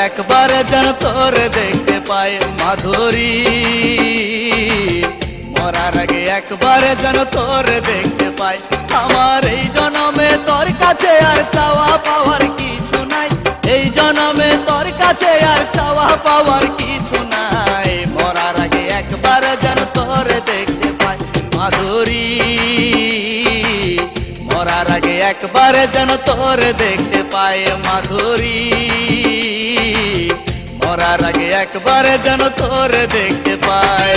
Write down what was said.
একবার যেন তোর দেখতে পাই মাধুরী, মরার আগে একবার যেন তোর দেখতে পাই। আমার এই জনমে তোর কাছে আর চাওয়া পাওয়ার কিছু নাই, এই জনমে তোর কাছে আর চাওয়া পাওয়ার কিছু নাই। মরার আগে একবার যেন তোর দেখতে পাই মাধুরী, মরার আগে একবার যেন তোর দেখতে পাই মাধুরী, মরার আগে একবার যেন তোর দেখতে পাই।